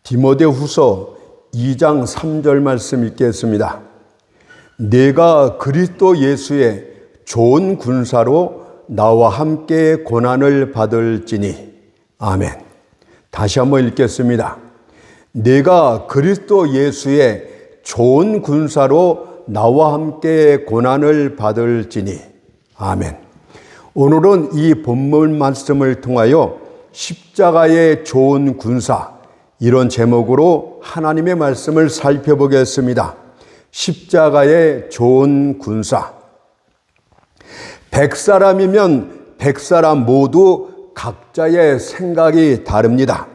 디모데후서 2장 3절 말씀 읽겠습니다. 내가 그리스도 예수의 좋은 군사로 나와 함께 고난을 받을지니. 아멘. 다시 한번 읽겠습니다. 내가 그리스도 예수의 좋은 군사로 나와 함께 고난을 받을지니. 아멘. 오늘은 이 본문 말씀을 통하여 십자가의 좋은 군사, 이런 제목으로 하나님의 말씀을 살펴보겠습니다. 십자가의 좋은 군사. 100사람이면 100사람 모두 각자의 생각이 다릅니다.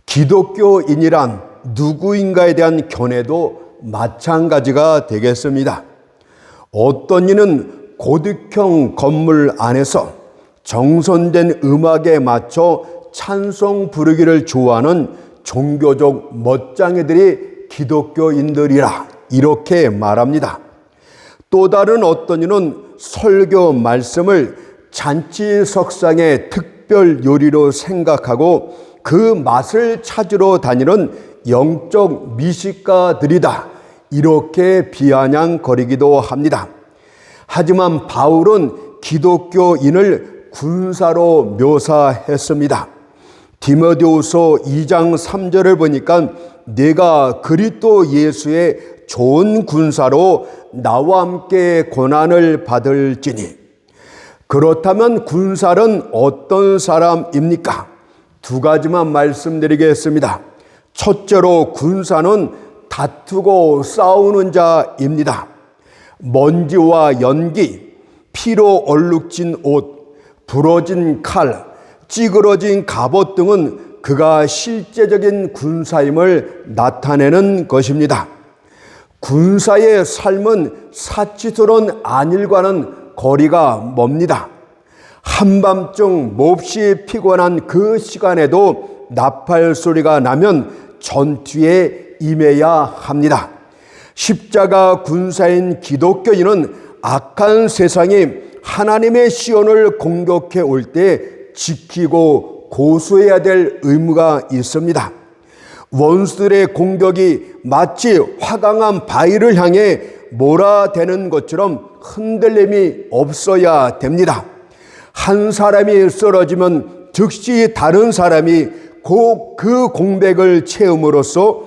기독교인이란 누구인가에 대한 견해도 마찬가지가 되겠습니다. 어떤 이는 고딕형 건물 안에서 정선된 음악에 맞춰 찬송 부르기를 좋아하는 종교적 멋쟁이들이 기독교인들이라 이렇게 말합니다. 또 다른 어떤 이는 설교 말씀을 잔치석상의 특별 요리로 생각하고 그 맛을 찾으러 다니는 영적 미식가들이다, 이렇게 비아냥거리기도 합니다. 하지만 바울은 기독교인을 군사로 묘사했습니다. 디모데후서 2장 3절을 보니까 내가 그리스도 예수의 좋은 군사로 나와 함께 고난을 받을지니. 그렇다면 군사는 어떤 사람입니까? 두 가지만 말씀드리겠습니다. 첫째로 군사는 다투고 싸우는 자입니다. 먼지와 연기, 피로 얼룩진 옷, 부러진 칼, 찌그러진 갑옷 등은 그가 실제적인 군사임을 나타내는 것입니다. 군사의 삶은 사치스러운 안일과는 거리가 멉니다. 한밤중 몹시 피곤한 그 시간에도 나팔 소리가 나면 전투에 임해야 합니다. 십자가 군사인 기독교인은 악한 세상이 하나님의 시온을 공격해 올 때 지키고 고수해야 될 의무가 있습니다. 원수들의 공격이 마치 화강한 바위를 향해 몰아대는 것처럼 흔들림이 없어야 됩니다. 한 사람이 쓰러지면 즉시 다른 사람이 그 공백을 채움으로써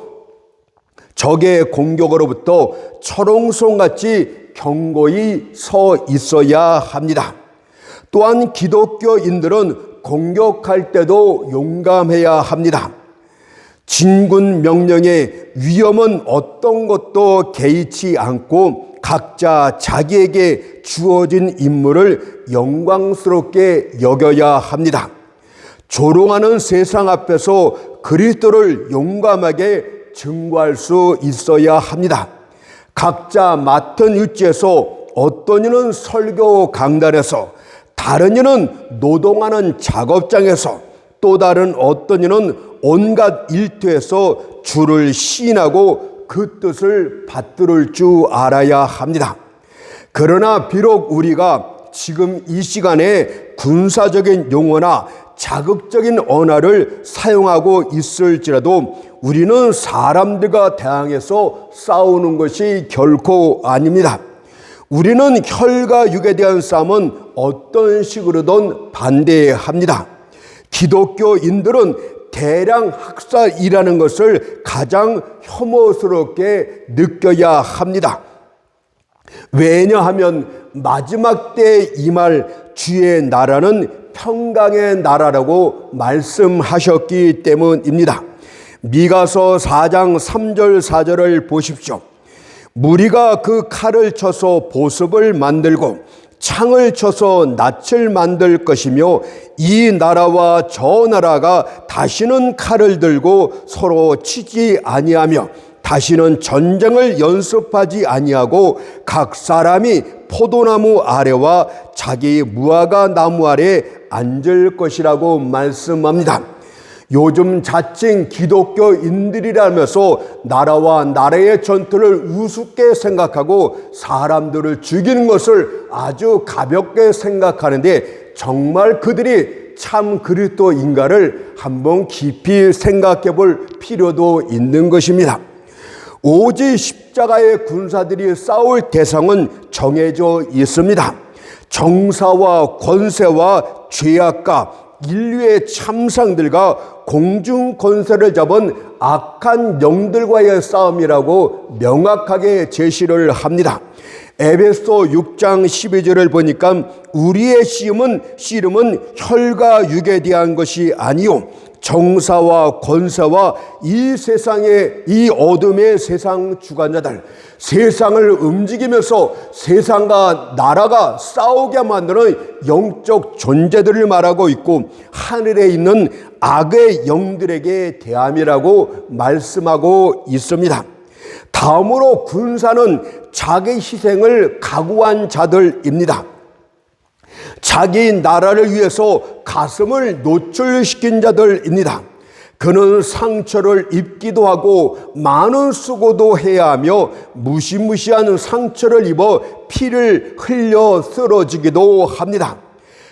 적의 공격으로부터 철옹성같이 견고히 서 있어야 합니다. 또한 기독교인들은 공격할 때도 용감해야 합니다. 진군 명령의 위험은 어떤 것도 개의치 않고 각자 자기에게 주어진 임무를 영광스럽게 여겨야 합니다. 조롱하는 세상 앞에서 그리스도를 용감하게 증거할 수 있어야 합니다. 각자 맡은 위치에서 어떤 이는 설교 강단에서, 다른 이는 노동하는 작업장에서, 또 다른 어떤 이는 온갖 일터에서 주를 시인하고 그 뜻을 받들을 줄 알아야 합니다. 그러나 비록 우리가 지금 이 시간에 군사적인 용어나 자극적인 언어를 사용하고 있을지라도 우리는 사람들과 대항해서 싸우는 것이 결코 아닙니다. 우리는 혈과 육에 대한 싸움은 어떤 식으로든 반대합니다. 기독교인들은 대량 학살이라는 것을 가장 혐오스럽게 느껴야 합니다. 왜냐하면 마지막 때에 임할 주의 나라는 평강의 나라라고 말씀하셨기 때문입니다. 미가서 4장 3절 4절을 보십시오. 무리가 그 칼을 쳐서 보습을 만들고 창을 쳐서 낯을 만들 것이며 이 나라와 저 나라가 다시는 칼을 들고 서로 치지 아니하며 다시는 전쟁을 연습하지 아니하고 각 사람이 포도나무 아래와 자기 무화과 나무 아래 앉을 것이라고 말씀합니다. 요즘 자칭 기독교인들이라면서 나라와 나라의 전투를 우습게 생각하고 사람들을 죽이는 것을 아주 가볍게 생각하는데, 정말 그들이 참 그리스도인가를 한번 깊이 생각해 볼 필요도 있는 것입니다. 오직 십자가의 군사들이 싸울 대상은 정해져 있습니다. 정사와 권세와 죄악과 인류의 참상들과 공중 권세를 잡은 악한 영들과의 싸움이라고 명확하게 제시를 합니다. 에베소 6장 12절을 보니까 우리의 씨름은 혈과 육에 대한 것이 아니요 정사와 권세와 이 세상의 이 어둠의 세상 주관자들, 세상을 움직이면서 세상과 나라가 싸우게 만드는 영적 존재들을 말하고 있고 하늘에 있는 악의 영들에게 대함이라고 말씀하고 있습니다. 다음으로 군사는 자기 희생을 각오한 자들입니다. 자기 나라를 위해서 가슴을 노출시킨 자들입니다. 그는 상처를 입기도 하고 많은 수고도 해야 하며 무시무시한 상처를 입어 피를 흘려 쓰러지기도 합니다.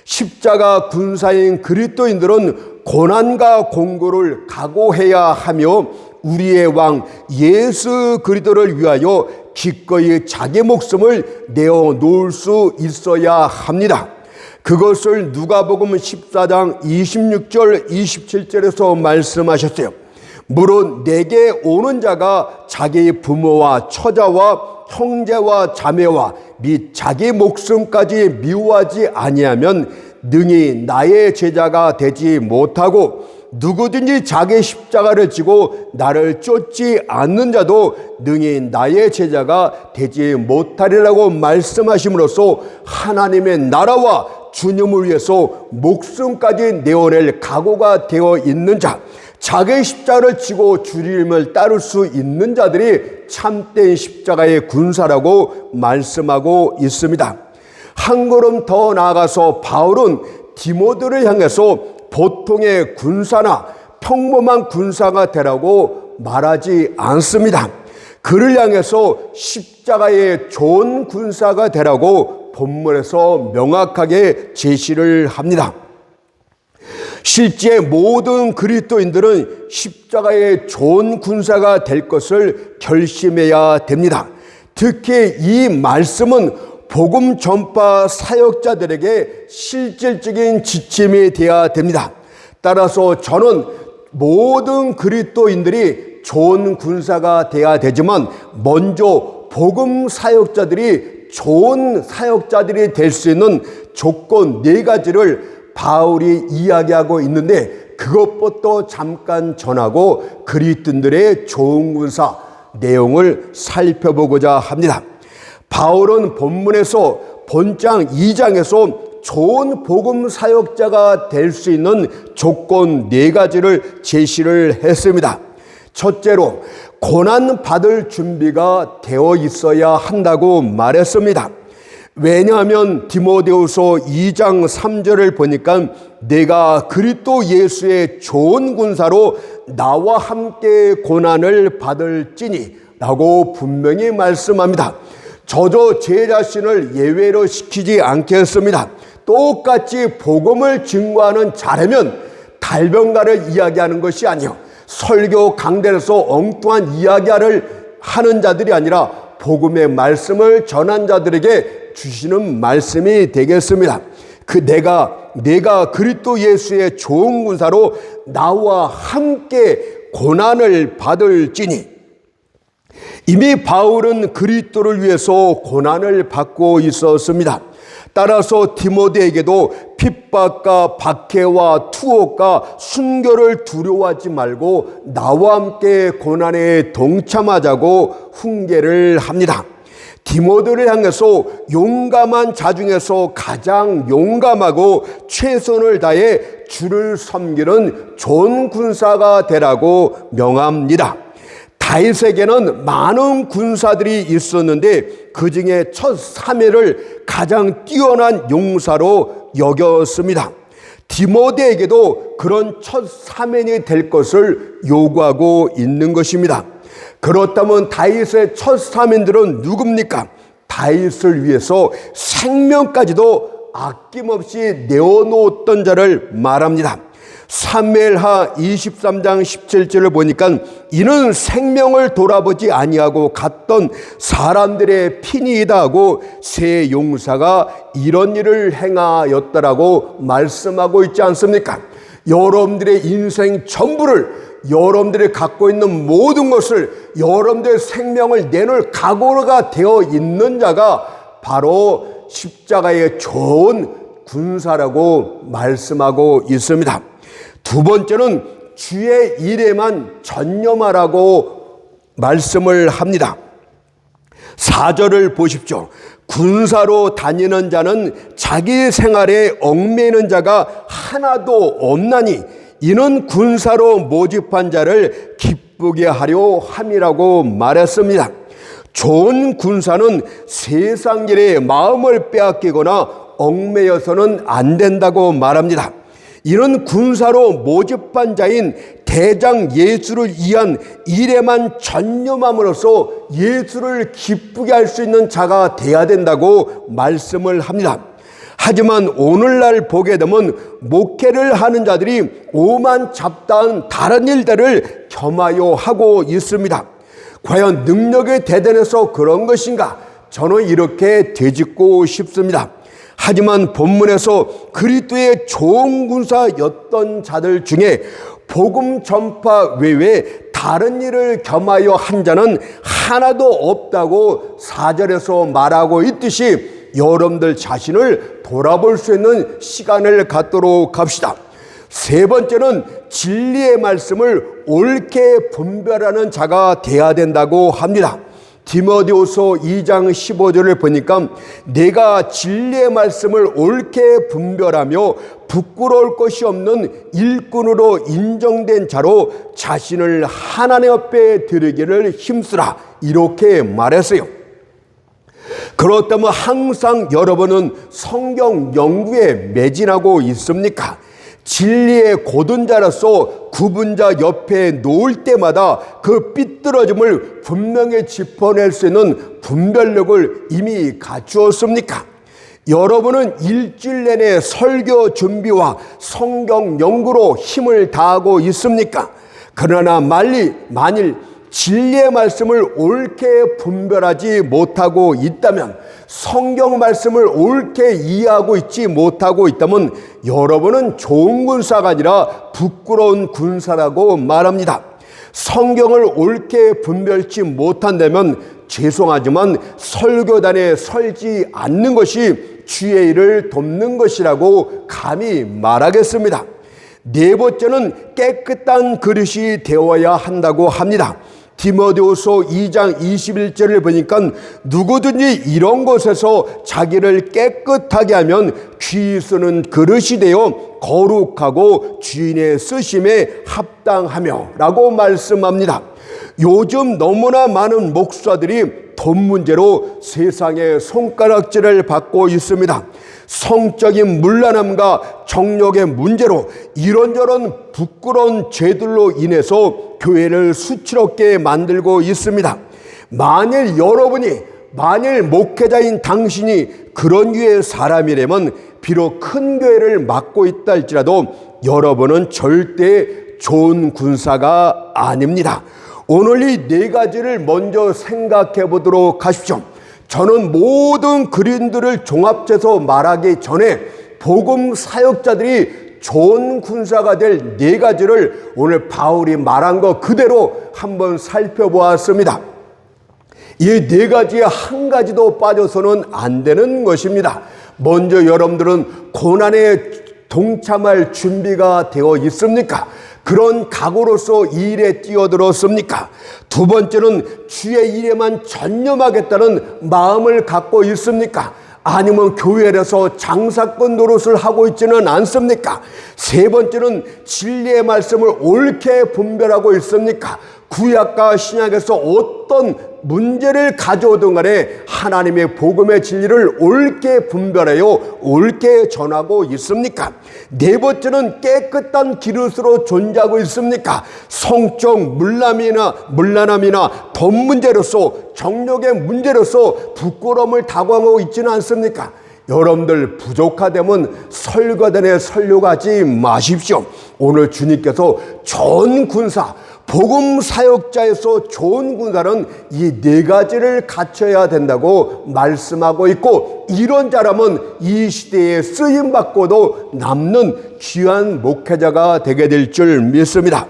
십자가 군사인 그리스도인들은 고난과 공고를 각오해야 하며 우리의 왕 예수 그리스도를 위하여 기꺼이 자기 목숨을 내어놓을 수 있어야 합니다. 그것을 누가복음 14장 26절 27절에서 말씀하셨어요. 무릇 내게 오는 자가 자기 부모와 처자와 형제와 자매와 및 자기 목숨까지 미워하지 아니하면 능히 나의 제자가 되지 못하고 누구든지 자기 십자가를 지고 나를 쫓지 않는 자도 능히 나의 제자가 되지 못하리라고 말씀하심으로써 하나님의 나라와 주님을 위해서 목숨까지 내어낼 각오가 되어 있는 자, 자기 십자가를 지고 주님을 따를 수 있는 자들이 참된 십자가의 군사라고 말씀하고 있습니다. 한 걸음 더 나아가서 바울은 디모데를 향해서 보통의 군사나 평범한 군사가 되라고 말하지 않습니다. 그를 향해서 십자가의 좋은 군사가 되라고 본문에서 명확하게 제시를 합니다. 실제 모든 그리스도인들은 십자가의 좋은 군사가 될 것을 결심해야 됩니다. 특히 이 말씀은 복음 전파 사역자들에게 실질적인 지침이 되어야 됩니다. 따라서 저는 모든 그리스도인들이 좋은 군사가 되어야 되지만 먼저 복음 사역자들이 좋은 사역자들이 될 수 있는 조건 4가지를 바울이 이야기하고 있는데 그것부터 잠깐 전하고 그리스도인들의 좋은 군사 내용을 살펴보고자 합니다. 바울은 본문에서 본장 2장에서 좋은 복음 사역자가 될 수 있는 조건 4가지를 제시를 했습니다. 첫째로 고난 받을 준비가 되어 있어야 한다고 말했습니다. 왜냐하면 디모데후서 2장 3절을 보니까 내가 그리스도 예수의 좋은 군사로 나와 함께 고난을 받을지니 라고 분명히 말씀합니다. 저도 제 자신을 예외로 시키지 않겠습니다. 똑같이 복음을 증거하는 자라면 달변가를 이야기하는 것이 아니요 설교 강단에서 엉뚱한 이야기를 하는 자들이 아니라 복음의 말씀을 전한 자들에게 주시는 말씀이 되겠습니다. 내가 그리스도 예수의 좋은 군사로 나와 함께 고난을 받을지니. 이미 바울은 그리스도를 위해서 고난을 받고 있었습니다. 따라서 디모데에게도 핍박과 박해와 투옥과 순교를 두려워하지 말고 나와 함께 고난에 동참하자고 훈계를 합니다. 디모데를 향해서 용감한 자 중에서 가장 용감하고 최선을 다해 주를 섬기는 좋은 군사가 되라고 명합니다. 다윗에게는 많은 군사들이 있었는데 그 중에 첫 사무엘을 가장 뛰어난 용사로 여겼습니다. 디모데에게도 그런 첫 사무엘이 될 것을 요구하고 있는 것입니다. 그렇다면 다윗의 첫 사무엘들은 누굽니까? 다윗을 위해서 생명까지도 아낌없이 내어놓았던 자를 말합니다. 사무엘하 23장 17절을 보니까 이는 생명을 돌아보지 아니하고 갔던 사람들의 피니이다 하고 새 용사가 이런 일을 행하였더라고 말씀하고 있지 않습니까? 여러분들의 인생 전부를, 여러분들이 갖고 있는 모든 것을, 여러분들의 생명을 내놓을 각오가 되어 있는 자가 바로 십자가의 좋은 군사라고 말씀하고 있습니다. 두 번째는 주의 일에만 전념하라고 말씀을 합니다. 4절을 보십시오. 군사로 다니는 자는 자기 생활에 얽매이는 자가 하나도 없나니 이는 군사로 모집한 자를 기쁘게 하려 함이라고 말했습니다. 좋은 군사는 세상 일에 마음을 빼앗기거나 얽매여서는 안 된다고 말합니다. 이는 군사로 모집한 자인 대장 예수를 위한 일에만 전념함으로써 예수를 기쁘게 할 수 있는 자가 돼야 된다고 말씀을 합니다. 하지만 오늘날 보게 되면 목회를 하는 자들이 오만 잡다한 다른 일들을 겸하여 하고 있습니다. 과연 능력이 대단해서 그런 것인가? 저는 이렇게 되짚고 싶습니다. 하지만 본문에서 그리스도의 좋은 군사였던 자들 중에 복음 전파 외에 다른 일을 겸하여 한 자는 하나도 없다고 4절에서 말하고 있듯이 여러분들 자신을 돌아볼 수 있는 시간을 갖도록 합시다. 세 번째는 진리의 말씀을 옳게 분별하는 자가 되어야 된다고 합니다. 디모데후서 2장 15절을 보니까 내가 진리의 말씀을 옳게 분별하며 부끄러울 것이 없는 일꾼으로 인정된 자로 자신을 하나님 앞에 드리기를 힘쓰라 이렇게 말했어요. 그렇다면 항상 여러분은 성경 연구에 매진하고 있습니까? 진리의 고든자로서 구분자 옆에 놓을 때마다 그 삐뚤어짐을 분명히 짚어낼 수 있는 분별력을 이미 갖추었습니까? 여러분은 일주일 내내 설교 준비와 성경 연구로 힘을 다하고 있습니까? 그러나 만일 진리의 말씀을 옳게 분별하지 못하고 있다면, 성경 말씀을 옳게 이해하고 있지 못하고 있다면 여러분은 좋은 군사가 아니라 부끄러운 군사라고 말합니다. 성경을 옳게 분별치 못한다면 죄송하지만 설교단에 설지 않는 것이 주의 일을 돕는 것이라고 감히 말하겠습니다. 네 번째는 깨끗한 그릇이 되어야 한다고 합니다. 디모데후서 2장 21절을 보니까 누구든지 이런 것에서 자기를 깨끗하게 하면 귀 쓰는 그릇이 되어 거룩하고 주인의 쓰심에 합당하며 라고 말씀합니다. 요즘 너무나 많은 목사들이 돈 문제로 세상에 손가락질을 받고 있습니다. 성적인 문란함과 정력의 문제로 이런저런 부끄러운 죄들로 인해서 교회를 수치롭게 만들고 있습니다. 만일 목회자인 당신이 그런 유의 사람이라면 비록 큰 교회를 맡고 있다 할지라도 여러분은 절대 좋은 군사가 아닙니다. 오늘 이 네 가지를 먼저 생각해 보도록 하십시오. 저는 모든 그림들을 종합해서 말하기 전에 복음 사역자들이 좋은 군사가 될 네 가지를 오늘 바울이 말한 것 그대로 한번 살펴보았습니다. 이 네 가지에 한 가지도 빠져서는 안 되는 것입니다. 먼저 여러분들은 고난에 동참할 준비가 되어 있습니까? 그런 각오로서 이 일에 뛰어들었습니까? 두 번째는 주의 일에만 전념하겠다는 마음을 갖고 있습니까? 아니면 교회에서 장사꾼 노릇을 하고 있지는 않습니까? 세 번째는 진리의 말씀을 옳게 분별하고 있습니까? 구약과 신약에서 어떤 문제를 가져오든 간에 하나님의 복음의 진리를 옳게 분별하여 옳게 전하고 있습니까? 네 번째는 깨끗한 기릇으로 존재하고 있습니까? 성적 문란함이나 돈 문제로서 정력의 문제로서 부끄러움을 다가하고 있지는 않습니까? 여러분들 부족하다면 설거단에 설교하지 마십시오. 오늘 주님께서 좋은 군사, 복음 사역자에서 좋은 군사는 이 네 가지를 갖춰야 된다고 말씀하고 있고, 이런 자라면 이 시대에 쓰임받고도 남는 귀한 목회자가 되게 될 줄 믿습니다.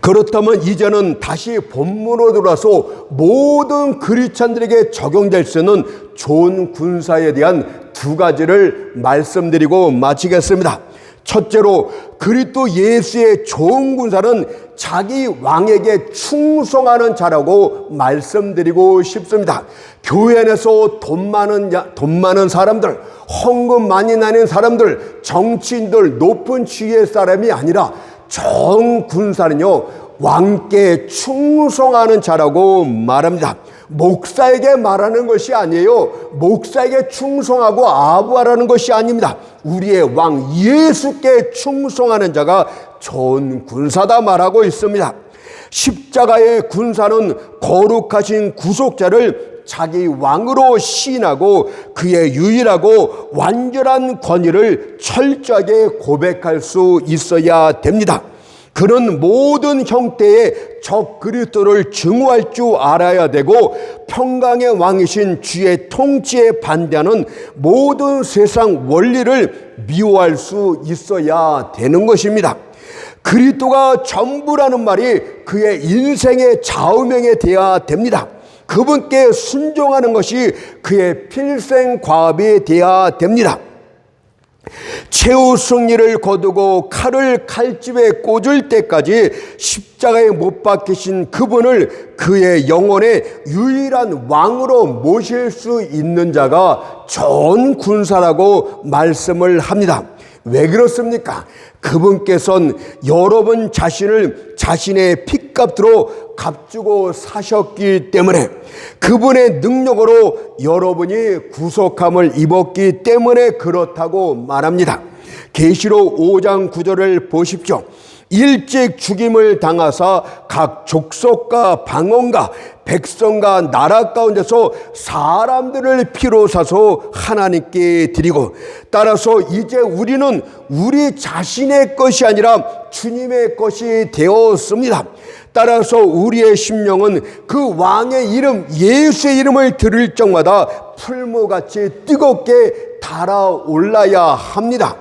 그렇다면 이제는 다시 본문으로 돌아서 모든 그리스도인들에게 적용될 수 있는 좋은 군사에 대한 두 가지를 말씀드리고 마치겠습니다. 첫째로, 그리스도 예수의 좋은 군사는 자기 왕에게 충성하는 자라고 말씀드리고 싶습니다. 교회 안에서 돈 많은 사람들, 헌금 많이 나는 사람들, 정치인들, 높은 지위의 사람이 아니라 좋은 군사는요, 왕께 충성하는 자라고 말합니다. 목사에게 말하는 것이 아니에요. 목사에게 충성하고 아부하라는 것이 아닙니다. 우리의 왕 예수께 충성하는 자가 좋은 군사다 말하고 있습니다. 십자가의 군사는 거룩하신 구속자를 자기 왕으로 시인하고 그의 유일하고 완전한 권위를 철저하게 고백할 수 있어야 됩니다. 그는 모든 형태의 적 그리스도를 증오할 줄 알아야 되고, 평강의 왕이신 주의 통치에 반대하는 모든 세상 원리를 미워할 수 있어야 되는 것입니다. 그리스도가 전부라는 말이 그의 인생의 좌우명이 되어야 됩니다. 그분께 순종하는 것이 그의 필생 과업이 되어야 됩니다. 최후 승리를 거두고 칼을 칼집에 꽂을 때까지 십자가에 못 박히신 그분을 그의 영혼의 유일한 왕으로 모실 수 있는 자가 좋은 군사라고 말씀을 합니다. 왜 그렇습니까? 그분께서는 여러분 자신을 자신의 핏값으로 값주고 사셨기 때문에, 그분의 능력으로 여러분이 구속함을 입었기 때문에 그렇다고 말합니다. 계시록 5장 9절을 보십시오. 일찍 죽임을 당하사 각 족속과 방언과 백성과 나라 가운데서 사람들을 피로 사서 하나님께 드리고, 따라서 이제 우리는 우리 자신의 것이 아니라 주님의 것이 되었습니다. 따라서 우리의 심령은 그 왕의 이름, 예수의 이름을 들을 적마다 풀무같이 뜨겁게 달아올라야 합니다.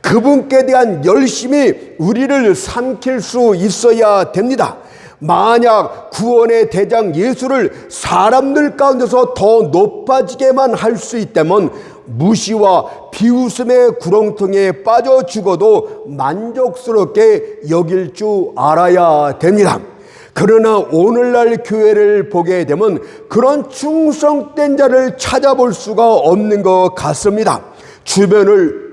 그분께 대한 열심이 우리를 삼킬 수 있어야 됩니다. 만약 구원의 대장 예수를 사람들 가운데서 더 높아지게만 할 수 있다면 무시와 비웃음의 구렁텅이에 빠져 죽어도 만족스럽게 여길 줄 알아야 됩니다. 그러나 오늘날 교회를 보게 되면 그런 충성된 자를 찾아볼 수가 없는 것 같습니다. 주변을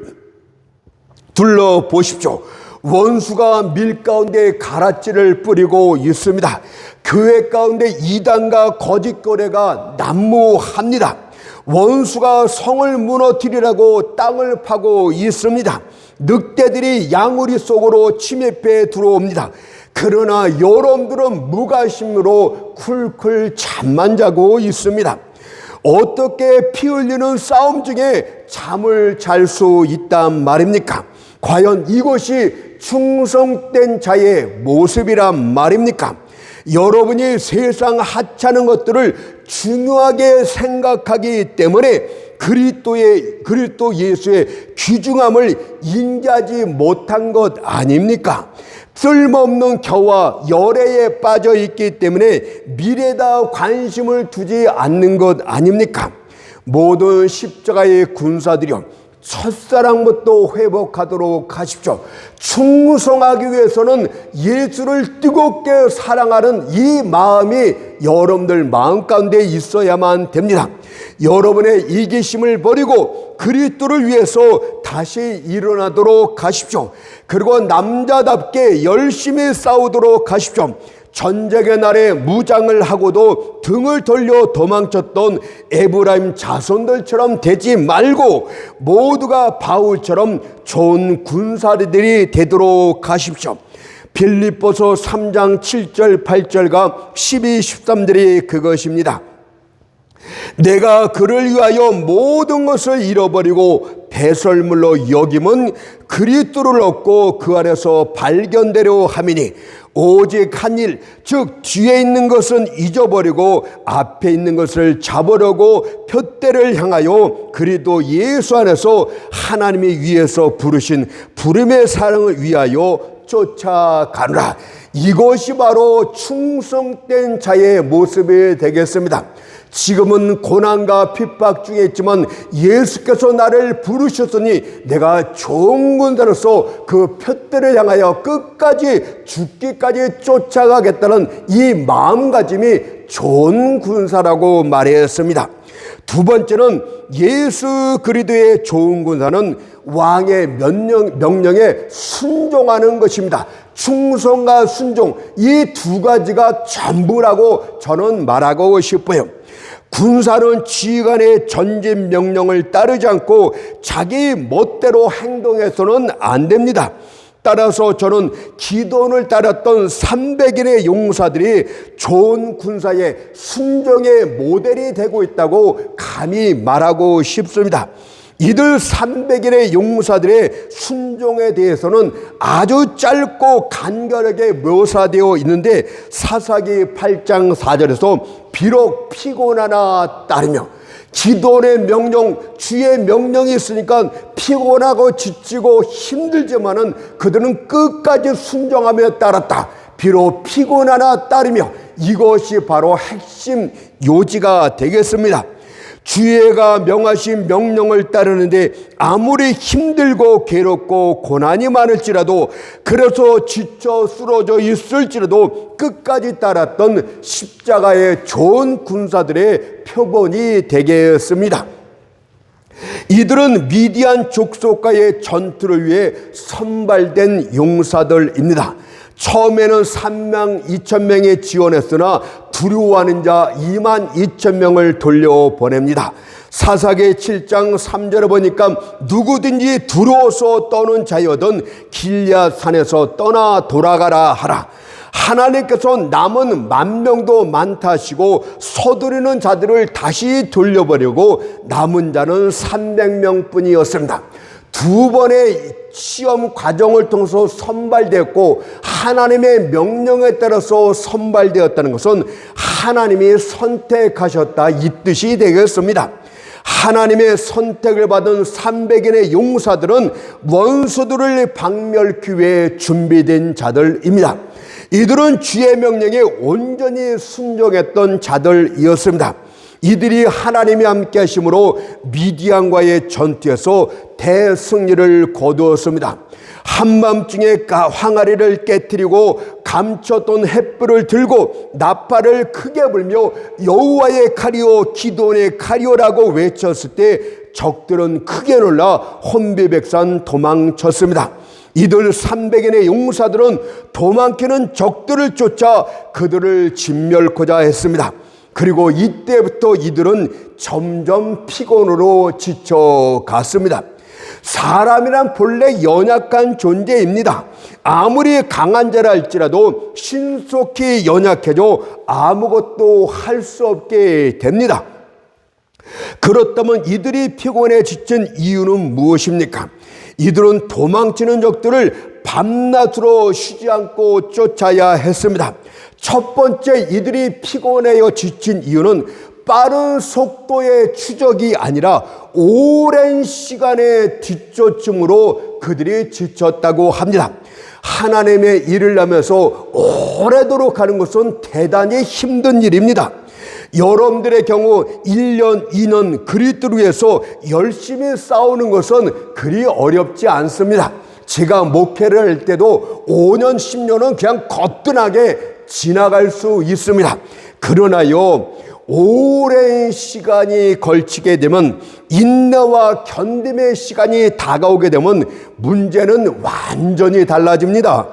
둘러보십시오. 원수가 밀 가운데 가라지를 뿌리고 있습니다. 교회 가운데 이단과 거짓거래가 난무합니다. 원수가 성을 무너뜨리라고 땅을 파고 있습니다. 늑대들이 양우리 속으로 침입해 들어옵니다. 그러나 여러분들은 무관심으로 쿨쿨 잠만 자고 있습니다. 어떻게 피 흘리는 싸움 중에 잠을 잘 수 있단 말입니까? 과연 이것이 충성된 자의 모습이란 말입니까? 여러분이 세상 하찮은 것들을 중요하게 생각하기 때문에 그리스도 예수의 귀중함을 인지하지 못한 것 아닙니까? 쓸모없는 겨와 열애에 빠져 있기 때문에 미래에다 관심을 두지 않는 것 아닙니까? 모든 십자가의 군사들이여, 첫사랑부터 회복하도록 하십시오. 충성하기 위해서는 예수를 뜨겁게 사랑하는 이 마음이 여러분들 마음 가운데 있어야만 됩니다. 여러분의 이기심을 버리고 그리스도를 위해서 다시 일어나도록 하십시오. 그리고 남자답게 열심히 싸우도록 하십시오. 전쟁의 날에 무장을 하고도 등을 돌려 도망쳤던 에브라임 자손들처럼 되지 말고 모두가 바울처럼 좋은 군사들이 되도록 하십시오. 빌립보서 3장 7절 8절과 12, 13절이 그것입니다. 내가 그를 위하여 모든 것을 잃어버리고 배설물로 여김은 그리스도를 얻고 그 안에서 발견되려 함이니 오직 한 일, 즉 뒤에 있는 것은 잊어버리고 앞에 있는 것을 잡으려고 푯대를 향하여 그리스도 예수 안에서 하나님이 위에서 부르신 부름의 사랑을 위하여 쫓아가노라. 이것이 바로 충성된 자의 모습이 되겠습니다. 지금은 고난과 핍박 중에 있지만 예수께서 나를 부르셨으니 내가 좋은 군사로서 그 푯대를 향하여 끝까지 죽기까지 쫓아가겠다는 이 마음가짐이 좋은 군사라고 말했습니다. 두 번째는 예수 그리스도의 좋은 군사는 왕의 명령에 순종하는 것입니다. 충성과 순종, 이 두 가지가 전부라고 저는 말하고 싶어요. 군사는 지휘관의 전진 명령을 따르지 않고 자기 멋대로 행동해서는 안 됩니다. 따라서 저는 기도원을 따랐던 300인의 용사들이 좋은 군사의 순종의 모델이 되고 있다고 감히 말하고 싶습니다. 이들 300인의 용사들의 순종에 대해서는 아주 짧고 간결하게 묘사되어 있는데 사사기 8장 4절에서 비록 피곤하나 따르며, 기도원의 명령, 주의 명령이 있으니까 피곤하고 지치고 힘들지만은 그들은 끝까지 순종하며 따랐다. 비록 피곤하나 따르며, 이것이 바로 핵심 요지가 되겠습니다. 주의가 명하신 명령을 따르는데 아무리 힘들고 괴롭고 고난이 많을지라도, 그래서 지쳐 쓰러져 있을지라도 끝까지 따랐던 십자가의 좋은 군사들의 표본이 되겠습니다. 이들은 미디안 족속과의 전투를 위해 선발된 용사들입니다. 처음에는 3만 2천 명이 지원했으나 두려워하는 자 2만 2천 명을 돌려보냅니다. 사사기 7장 3절에 보니까 누구든지 두려워서 떠는 자여든 길앗 산에서 떠나 돌아가라 하라. 하나님께서 남은 10,000명도 많다 하시고 서두르는 자들을 다시 돌려보려고 남은 자는 300명 뿐이었습니다. 두 번의 시험 과정을 통해서 선발되었고 하나님의 명령에 따라서 선발되었다는 것은 하나님이 선택하셨다, 이 뜻이 되겠습니다. 하나님의 선택을 받은 300인의 용사들은 원수들을 박멸하기 위해 준비된 자들입니다. 이들은 주의 명령에 온전히 순종했던 자들이었습니다. 이들이 하나님이 함께 하심으로 미디안과의 전투에서 대승리를 거두었습니다. 한밤중에 항아리를 깨뜨리고 감췄던 횃불을 들고 나팔을 크게 불며 여호와의 칼이요 기도원의 칼이요라고 외쳤을 때 적들은 크게 놀라 혼비백산 도망쳤습니다. 이들 300인의 용사들은 도망치는 적들을 쫓아 그들을 진멸코자 했습니다. 그리고 이때부터 이들은 점점 피곤으로 지쳐갔습니다. 사람이란 본래 연약한 존재입니다. 아무리 강한 자라 할지라도 신속히 연약해져 아무것도 할 수 없게 됩니다. 그렇다면 이들이 피곤에 지친 이유는 무엇입니까? 이들은 도망치는 적들을 밤낮으로 쉬지 않고 쫓아야 했습니다. 첫 번째, 이들이 피곤해요 지친 이유는 빠른 속도의 추적이 아니라 오랜 시간의 뒷쫓음으로 그들이 지쳤다고 합니다. 하나님의 일을 하면서 오래도록 하는 것은 대단히 힘든 일입니다. 여러분들의 경우 1년, 2년 그리스도를 위해서 열심히 싸우는 것은 그리 어렵지 않습니다. 제가 목회를 할 때도 5년, 10년은 그냥 거뜬하게 지나갈 수 있습니다. 그러나요, 오랜 시간이 걸치게 되면, 인내와 견딤의 시간이 다가오게 되면 문제는 완전히 달라집니다.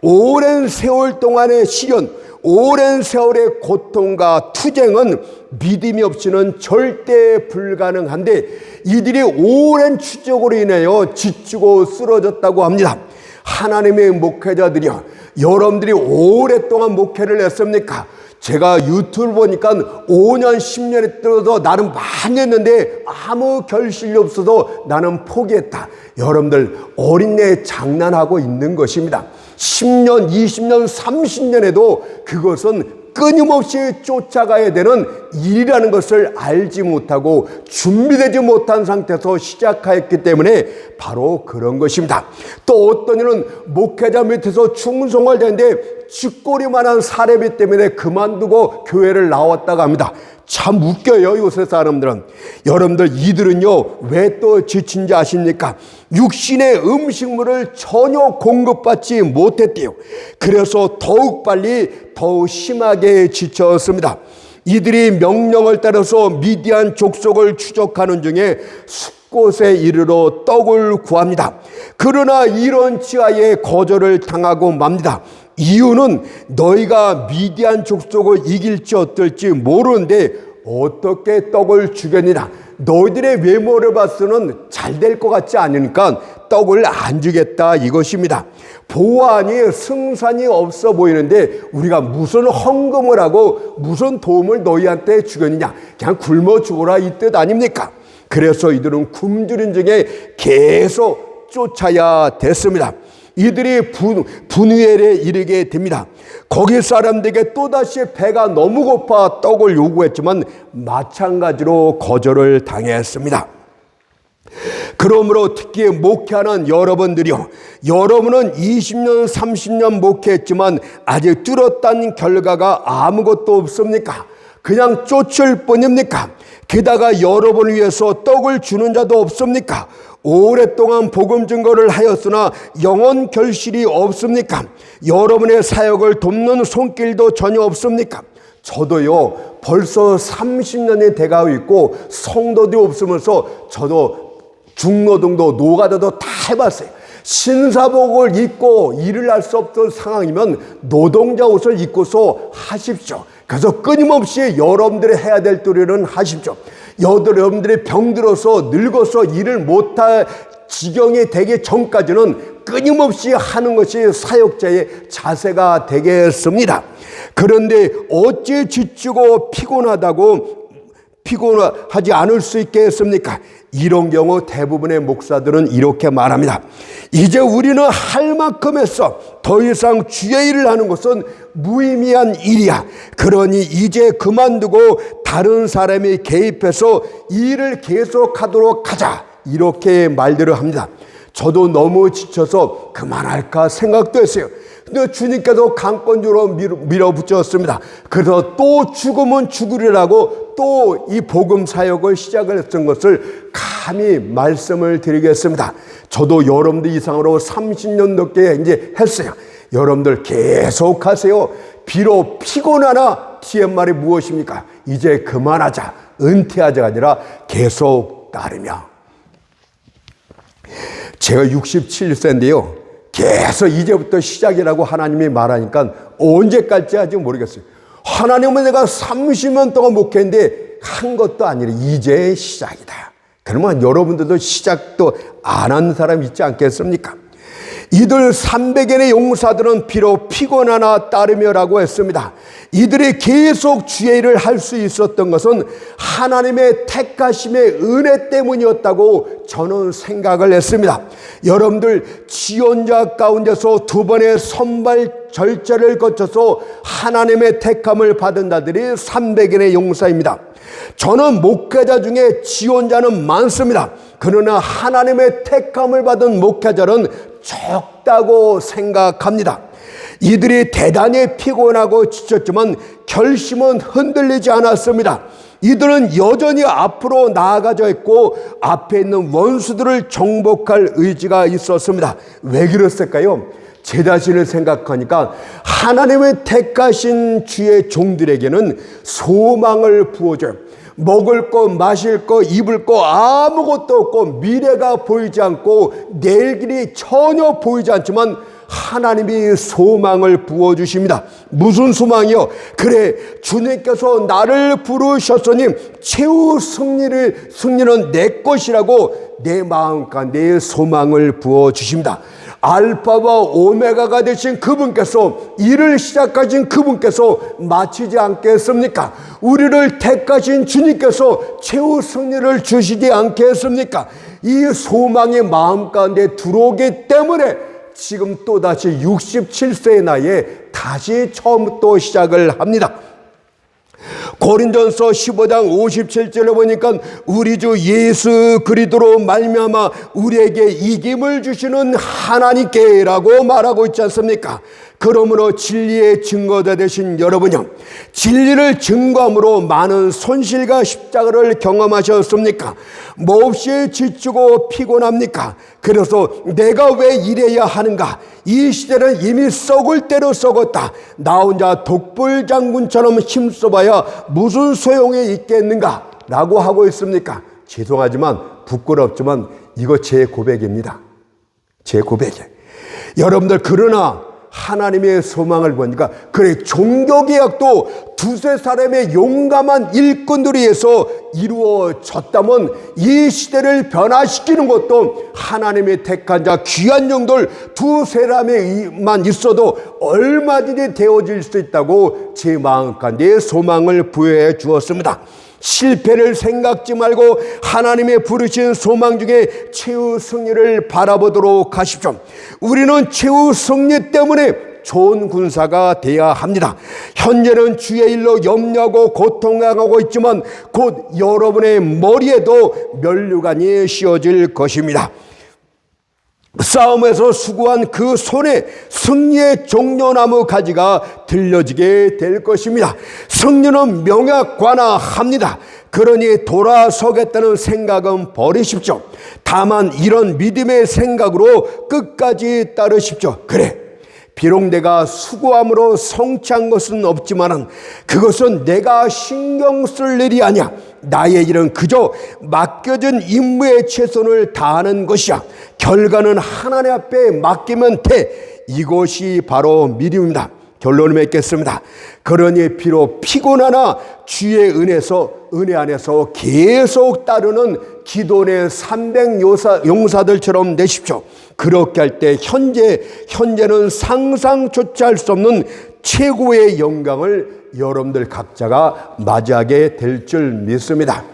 오랜 세월 동안의 시련, 오랜 세월의 고통과 투쟁은 믿음이 없이는 절대 불가능한데, 이들이 오랜 추적으로 인하여 지치고 쓰러졌다고 합니다. 하나님의 목회자들이여, 여러분들이 오랫동안 목회를 했습니까? 제가 유튜브 보니까 5년, 10년에 들어서 나는 많이 했는데 아무 결실이 없어서 나는 포기했다. 여러분들 어린애 장난하고 있는 것입니다. 10년, 20년, 30년에도 그것은 끊임없이 쫓아가야 되는 일이라는 것을 알지 못하고 준비되지 못한 상태에서 시작하였기 때문에 바로 그런 것입니다. 또 어떤 이는 목회자 밑에서 충성을 되는데 쥐꼬리만한 사례비 때문에 그만두고 교회를 나왔다고 합니다. 참 웃겨요, 요새 사람들은. 여러분들 이들은요 왜 또 지친지 아십니까? 육신의 음식물을 전혀 공급받지 못했대요. 그래서 더욱 빨리 더욱 심하게 지쳤습니다. 이들이 명령을 따라서 미디안 족속을 추적하는 중에 숲곳에 이르러 떡을 구합니다. 그러나 이런 치하에 거절을 당하고 맙니다. 이유는 너희가 미디안 족속을 이길지 어떨지 모르는데 어떻게 떡을 주겠느냐. 너희들의 외모를 봐서는 잘 될 것 같지 않으니까 떡을 안 주겠다 이것입니다. 보아하니 승산이 없어 보이는데 우리가 무슨 헌금을 하고 무슨 도움을 너희한테 주겠느냐. 그냥 굶어 죽어라 이 뜻 아닙니까? 그래서 이들은 굶주린 중에 계속 쫓아야 됐습니다. 이들이 분유엘에 이르게 됩니다. 거기 사람들에게 또다시 배가 너무 고파 떡을 요구했지만 마찬가지로 거절을 당했습니다. 그러므로 특히 목회하는 여러분들이요, 여러분은 20년 30년 목회했지만 아직 뚜렷한 결과가 아무것도 없습니까? 그냥 쫓을 뿐입니까? 게다가 여러분을 위해서 떡을 주는 자도 없습니까? 오랫동안 복음 증거를 하였으나 영혼 결실이 없습니까? 여러분의 사역을 돕는 손길도 전혀 없습니까? 저도요 벌써 30년이 돼가고 있고 성도도 없으면서 저도 중노동도 노가다도 다 해봤어요. 신사복을 입고 일을 할 수 없던 상황이면 노동자 옷을 입고서 하십시오. 그래서 끊임없이 여러분들이 해야 될 도리는 하십시오. 여러분들이 병들어서 늙어서 일을 못할 지경이 되기 전까지는 끊임없이 하는 것이 사역자의 자세가 되겠습니다. 그런데 어찌 지치고 피곤하지 않을 수 있겠습니까? 이런 경우 대부분의 목사들은 이렇게 말합니다. 이제 우리는 할 만큼 했어. 더 이상 주의 일을 하는 것은 무의미한 일이야. 그러니 이제 그만두고 다른 사람이 개입해서 일을 계속하도록 하자. 이렇게 말들을 합니다. 저도 너무 지쳐서 그만할까 생각도 했어요. 근데 주님께서 강권주로 밀어붙였습니다. 그래서 또 죽으면 죽으리라고 또 이 복음 사역을 시작을 했던 것을 감히 말씀을 드리겠습니다. 저도 여러분들 이상으로 30년 넘게 이제 했어요. 여러분들 계속 하세요. 비록 피곤하나 뒤에 말이 무엇입니까? 이제 그만하자, 은퇴하자가 아니라 계속 따르며. 제가 67세인데요. 계속 이제부터 시작이라고 하나님이 말하니까 언제 갈지 아직 모르겠어요. 하나님은 내가 30년 동안 목회했는데 한 것도 아니라 이제 시작이다. 그러면 여러분들도 시작도 안 한 사람 있지 않겠습니까? 이들 300인의 용사들은 비록 피곤하나 따르며라고 했습니다. 이들이 계속 주의 일을 할 수 있었던 것은 하나님의 택하심의 은혜 때문이었다고 저는 생각을 했습니다. 여러분들 지원자 가운데서 두 번의 선발 절차를 거쳐서 하나님의 택함을 받은 자들이 300인의 용사입니다. 저는 목회자 중에 지원자는 많습니다. 그러나 하나님의 택함을 받은 목회자는 적다고 생각합니다. 이들이 대단히 피곤하고 지쳤지만 결심은 흔들리지 않았습니다. 이들은 여전히 앞으로 나아가져 있고 앞에 있는 원수들을 정복할 의지가 있었습니다. 왜 그랬을까요? 제 자신을 생각하니까 하나님의 택하신 주의 종들에게는 소망을 부어줘요. 먹을 거, 마실 거, 입을 거 아무것도 없고 미래가 보이지 않고 내일 길이 전혀 보이지 않지만 하나님이 소망을 부어주십니다. 무슨 소망이요? 그래, 주님께서 나를 부르셨으니 최후 승리는 내 것이라고 내 마음과 내 소망을 부어주십니다. 알파와 오메가가 되신 그분께서, 일을 시작하신 그분께서 마치지 않겠습니까? 우리를 택하신 주님께서 최후 승리를 주시지 않겠습니까? 이 소망의 마음 가운데 들어오기 때문에 지금 또다시 67세의 나이에 다시 처음부터 시작을 합니다. 고린전서 15장 57절에 보니까 우리 주 예수 그리스도로 말미암아 우리에게 이김을 주시는 하나님께라고 말하고 있지 않습니까? 그러므로 진리의 증거자 되신 여러분요, 진리를 증거함으로 많은 손실과 십자가를 경험하셨습니까? 몹시 지치고 피곤합니까? 그래서 내가 왜 이래야 하는가? 이 시대는 이미 썩을 대로 썩었다. 나 혼자 독불장군처럼 힘써봐야 무슨 소용이 있겠는가? 라고 하고 있습니까? 죄송하지만 부끄럽지만 이거 제 고백입니다. 제 고백이에요. 여러분들, 그러나 하나님의 소망을 보니까, 그래, 종교개혁도 두세 사람의 용감한 일꾼들에 의해서 이루어졌다면 이 시대를 변화시키는 것도 하나님의 택한 자 귀한 영들 두세 사람만 있어도 얼마든지 되어질 수 있다고 제 마음 가운데 소망을 부여해 주었습니다. 실패를 생각지 말고 하나님의 부르신 소망 중에 최후 승리를 바라보도록 하십시오. 우리는 최후 승리 때문에 좋은 군사가 되어야 합니다. 현재는 주의 일로 염려하고 고통하고 있지만 곧 여러분의 머리에도 면류관이 씌워질 것입니다. 싸움에서 수고한 그 손에 승리의 종려나무 가지가 들려지게 될 것입니다. 승리는 명약관화합니다. 그러니 돌아서겠다는 생각은 버리십시오. 다만 이런 믿음의 생각으로 끝까지 따르십시오. 그래, 비록 내가 수고함으로 성취한 것은 없지만은 그것은 내가 신경 쓸 일이 아니야. 나의 일은 그저 맡겨진 임무에 최선을 다하는 것이야. 결과는 하나님 앞에 맡기면 돼. 이것이 바로 믿음입니다. 결론을 맺겠습니다. 그러니 비록 피곤하나 주의 은혜 안에서 계속 따르는 기도의 300용사들처럼 되십시오. 그렇게 할 때 현재는 상상조차 할 수 없는 최고의 영광을 여러분들 각자가 맞이하게 될 줄 믿습니다.